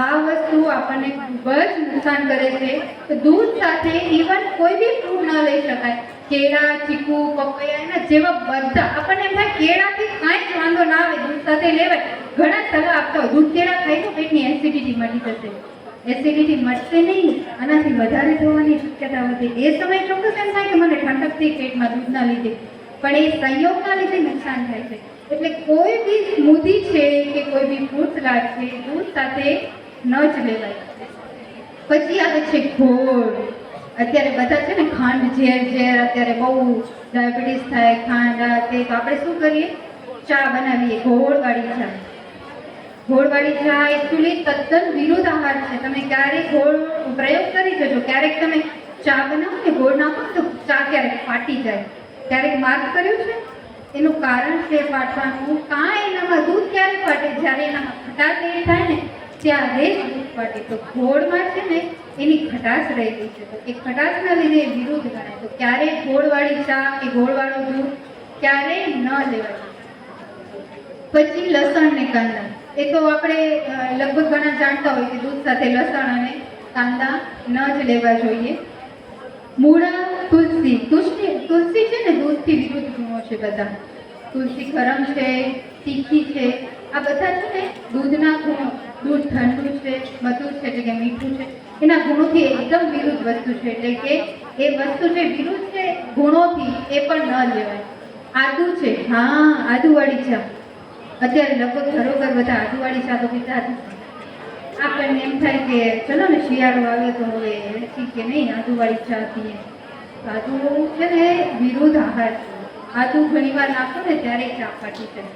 આ વસ્તુ આપણને ખૂબ જ નુકસાન કરે છે. તો દૂધ સાથે ઇવન કોઈ બી ફ્રૂટ ન લઈ શકાય. કેળા, ચીકુ, પપૈયા એના જેવા બધા આપણને એમ થાય કેળાથી કાંઈ જ વાંધો ના આવે, દૂધ સાથે લેવાય. ઘણા સલાહ આપતા હોય દૂધ કેળા ખાઈ તો પેટની એસિડિટી મટી જશે. એસિડિટી મટશે નહીં, આનાથી વધારે થવાની શક્યતા વધે. એ સમયે ચોક્કસ એમ થાય કે મને ઠંડક થઈ પેટમાં દૂધના લીધે, પણ એ સંયોગના લીધે નુકસાન થાય છે. એટલે કોઈ બી સ્મૂધી છે કે કોઈ બી ફ્રૂટ સલાડ છે દૂધ સાથે ન જ લેવાય. પછી આવે છે ગોળ. અત્યારે બધા છે ને ખાંડ ઝેર, અત્યારે બહુ ડાયાબિટીસ થાય, ખાંડ આ તે, તો આપણે શું કરીએ, ચા બનાવીએ, ગોળવાળી ચા. ગોળવાળી ચા એકચ્યુઅલી તદ્દન વિરુદ્ધ આહાર છે. તમે ક્યારેક ગોળ પ્રયોગ કરી જજો. ક્યારેક તમે ચા બનાવો ને ગોળ નાખો તો ચા ક્યારેક ફાટી જાય. ક્યારેક માર્ક કર્યું છે? એનું કારણ છે ફાટવાનું. કાંઈ એનામાં દૂધ ક્યારે ફાટે? જ્યારે એનામાં ખટાશ એડ થાય ને ત્યારે જ દૂધ ફાટે. તો ગોળમાં છે ને એની ખટાશ રહેલી છે, તો એ ખટાશના લીધે વિરુદ્ધ ગણાય. તો ક્યારેય ગોળવાળી ચા કે ગોળવાળું દૂધ ક્યારેય ન લેવાય. પછી લસણ ને કાંદા, એ તો આપણે લગભગ ઘણા જાણતા હોય કે દૂધ સાથે લસણ અને કાંદા ન જ લેવા જોઈએ. મૂળા, તુલસી. તુલસી છે ને દૂધથી વિરુદ્ધ ગુણો છે બધા. તુલસી ગરમ છે, તીખી છે, આ બધા છે ને દૂધના ગુણો. દૂધ ઠંડુ છે, મધુર છે એટલે કે મીઠું છે, એના ગુણોથી એકદમ વિરુદ્ધ વસ્તુ છે. એટલે કે એ વસ્તુ જે વિરુદ્ધ છે ગુણોથી એ પણ ન લેવાય. આદુ છે, હા આદુવાળી ચા. અત્યારે લગભગ ઘરોઘર બધા આદુવાળી ચા તો પીતા જ. આપણને એમ થાય કે ચલો ને શિયાળો આવે તો હવે એલચી કે નહીં આદુવાળી ચા પીએ. આદુ છે ને વિરુદ્ધ આહાર છે. આદુ ઘણીવાર નાખો ને ત્યારે ચા ફાટી જાય.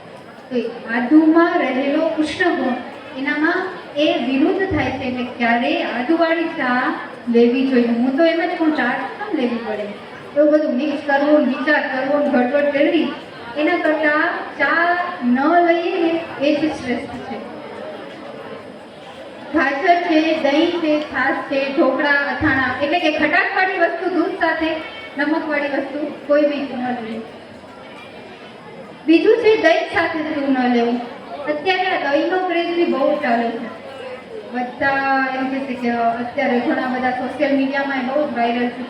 તો આદુમાં રહેલો ઉષ્ણ ગુણ એનામાં એ વિરુદ્ધ થાય છે. એટલે ક્યારેય આદુવાળી ચા લેવી જોઈએ. હું તો એમ જ કહું ચા કેમ લેવી પડે, એવું બધું મિક્સ કરવું, વિચાર કરવો, ગડબડ કરવી, એના કરતાં ચા ન લઈએ ને એ જ શ્રેષ્ઠ છે. ગાજર છે, દહીં છે, છાશ છે, ઢોકળા, અથાણા, એટલે કે ખટાશવાળી વસ્તુ દૂધ સાથે, નમકવાળી વસ્તુ કોઈ બી ન લેવી. બીજું છે દહીં સાથે શું ન લેવું. અત્યારે આ દહીંનો ક્રેઝ બી બહુ ચાલે છે. બધા એમ કહે છે કે અત્યારે ઘણા બધા સોશિયલ મીડિયામાં બહુ જ વાયરલ છે.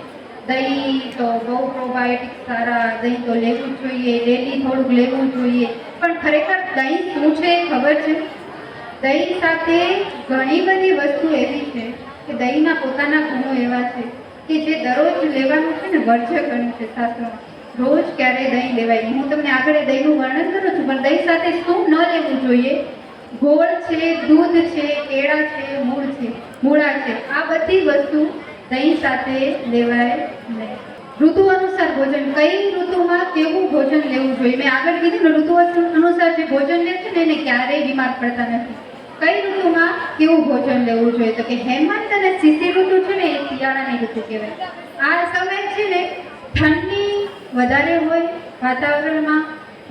દહીં તો બહુ પ્રોબાયોટિક સારા, દહીં તો લેવું જ જોઈએ, ડેલી થોડુંક લેવું જોઈએ. પણ ખરેખર દહીં શું છે ખબર છે? દહીં સાથે ઘણી બધી વસ્તુ એવી છે કે દહીંના પોતાના ગુણો એવા છે કે જે દરરોજ લેવાનું છે ને વર્જ્ય ગણ્યું છે શાસ્ત્રોમાં. રોજ ક્યારેય દહીં લેવાય નહીં. હું તમને આગળ દહીંનું વર્ણન કરું છું, પણ દહીં સાથે શું ન લેવું જોઈએ? ગોળ છે, દૂધ છે, કેળા છે, મૂળા છે, આ બધી વસ્તુ દહીં સાથે લેવાય નહીં. ઋતુ અનુસાર ભોજન, કઈ ઋતુમાં કેવું ભોજન લેવું જોઈએ. મેં આગળ કીધું ને ઋતુ અનુસાર જે ભોજન લે છે ને એને ક્યારેય બીમાર પડતા નથી. કઈ ઋતુમાં કેવું ભોજન લેવું જોઈએ? તો કે હેમંત અને શિશિર ઋતુ છે ને એ શિયાળાની ઋતુ કહેવાય. આ સમય છે ને ઠંડી વધારે હોય વાતાવરણમાં,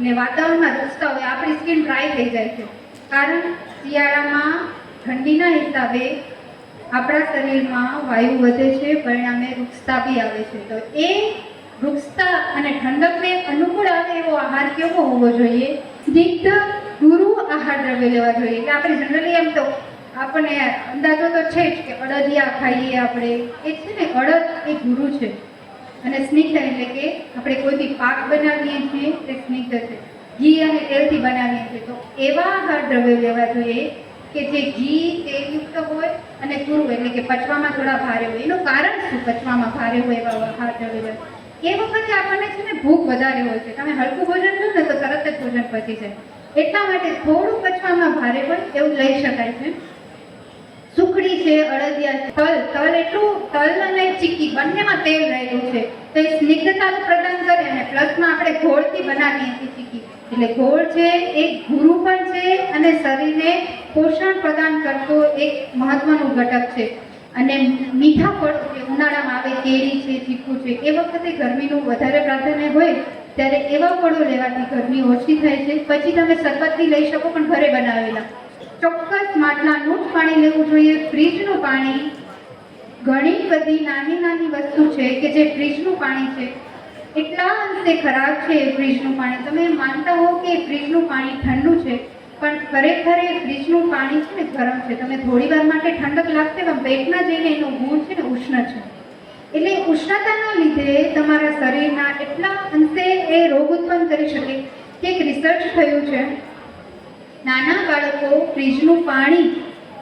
ને વાતાવરણમાં રૂસતા હોય, આપણી સ્કિન ડ્રાય થઈ જાય છે. કારણ શિયાળામાં ઠંડીના હિસાબે આપણા શરીરમાં વાયુ વધે છે, પરિણામે રૂક્ષતા બી આવે છે. તો એ રૂક્ષતા અને ઠંડકને અનુકૂળ આવે એવો આહાર કેવો હોવો જોઈએ? સ્નિગ્ધ ગુરુ આહાર દ્રવ્ય લેવા જોઈએ. એટલે આપણે જનરલી એમ તો આપણને અંદાજો તો છે જ કે અડદિયા ખાઈએ આપણે, એ છે ને અડદ એ ગુરુ છે, અને સ્નિગ્ધ એટલે કે આપણે કોઈ બી પાક બનાવીએ છીએ તે સ્નિગ્ધ છે, ઘી અને તેલથી બનાવીએ છીએ. તો એવા આહાર દ્રવ્યો લેવા જોઈએ કે જે ઘી તેલયુક્ત હોય અને ગુરુ એટલે કે પચવામાં થોડા ભારે હોય. એનું કારણ શું પચવામાં ભારે હોય એવા આહાર દ્રવ્યો હોય? એ વખતે આપણને છે ને ભૂખ વધારે હોય છે. તમે હલકું ભોજન લો ને તો તરત જ ભોજન પચી જાય. એટલા માટે થોડું પચવામાં ભારે હોય એવું લઈ શકાય છે. સુખડી છે, અડદિયા છે, તલ એટલું, તલ અને ચીક્કી બંનેમાં તેલ રહેલું છે, તો એ સ્નિગ્ધતા પ્રદાન કરે. અને પ્લસમાં આપણે ગોળથી બનાવીએ છીએ ચીક્કી, એટલે ગોળ છે એ ગુરુ પણ છે અને શરીરને પોષણ પ્રદાન કરતો એક મહત્વનું ઘટક છે. અને મીઠા ફળ જે ઉનાળામાં આવે, કેરી છે, ચીકુ છે, એ વખતે ગરમીનું વધારે પ્રાધાન્ય હોય ત્યારે એવા ફળો લેવાથી ગરમી ઓછી થાય છે. પછી તમે શરબતથી લઈ શકો પણ ઘરે બનાવેલા. ચોક્કસ માટલાનું જ પાણી લેવું જોઈએ. ફ્રીજનું પાણી, ઘણી બધી નાની નાની વસ્તુ છે કે જે ફ્રીજનું પાણી છે એટલા અંશે ખરાબ છે. ફ્રીજનું પાણી તમે માનતા હો કે ફ્રીજનું પાણી ઠંડુ છે, પણ ખરેખર એ ફ્રીજનું પાણી છે ને ગરમ છે. તમે થોડી વાર માટે ઠંડક લાગશે પણ પેટમાં જઈને એનો ગુણ છે ને ઉષ્ણ છે. એટલે ઉષ્ણતાના લીધે તમારા શરીરના એટલા અંશે એ રોગ ઉત્પન્ન કરી શકે. એક રિસર્ચ થયું છે, નાના બાળકો ફ્રીજનું પાણી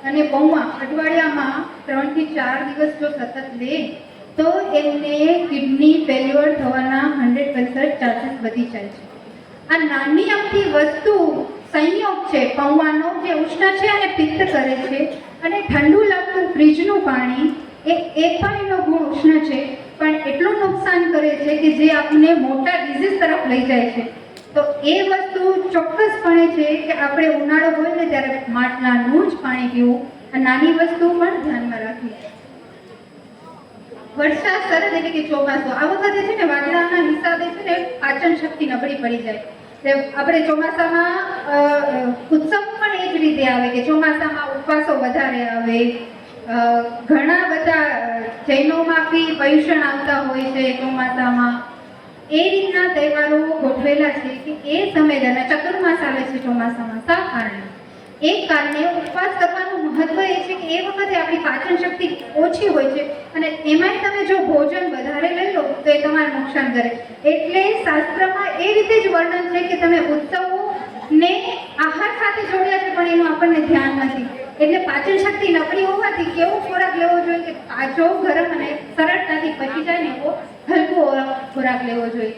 અને પૌવા અઠવાડિયામાં 3 થી 4 દિવસ જો સતત લે તો એમને કિડની ફેલ્યોર થવાના 100% ચાન્સીસ વધી જાય છે. આ નાની અમથી વસ્તુ સંયોગ છે, પૌવાનો જે ઉષ્ણ છે અને પિત્ત કરે છે, અને ઠંડુ લાગતું ફ્રીજનું પાણી એ પણ એનો ગુણ ઉષ્ણ છે, પણ એટલું નુકસાન કરે છે કે જે આપણને મોટા ડિઝીઝ તરફ લઈ જાય છે. તો એ વસ્તુ ચોક્કસપણે છે કે આપણે ઉનાળો હોય ને ત્યારે માટલાનું જ પાણી પીવું. આ નાની વસ્તુ પણ ધ્યાનમાં રાખવી. વરસાદ શરદ એટલે કે ચોમાસું, આ વખતે છે ને વાદળાના હિસાબે છે ને પાચન શક્તિ નબળી પડી જાય. આપણે ચોમાસામાં ઉત્સવ પણ એ જ રીતે આવે કે ચોમાસામાં ઉપવાસો વધારે આવે. ઘણા બધા જૈનોમાં બી પર્યુષણ આવતા હોય છે ચોમાસામાં. એ રીતના તહેવારો ગોઠવેલા છે કે એ સમય દરમિયાન ચતુર્માસ આવે છે ચોમાસામાં. શા કારણે? એક કારણે ઉપવાસ કરવાનું મહત્વ એ છે કે એ વખતે આપણી પાચન શક્તિ ઓછી હોય છે, અને એમાંય તમે જો ભોજન વધારે લઈ લો તો એ તમારે નુકસાન કરે. એટલે શાસ્ત્રમાં એ રીતે જ વર્ણન છે કે તમે ઉત્સવોને આહાર સાથે જોડ્યા છે પણ એનું આપણને ધ્યાન નથી. એટલે પાચન શક્તિ નબળી હોવાથી કેવો ખોરાક લેવો જોઈએ કે તાજો, ગરમ અને સરળતાથી પચી જાય ને એવો હલકો ખોરાક લેવો જોઈએ.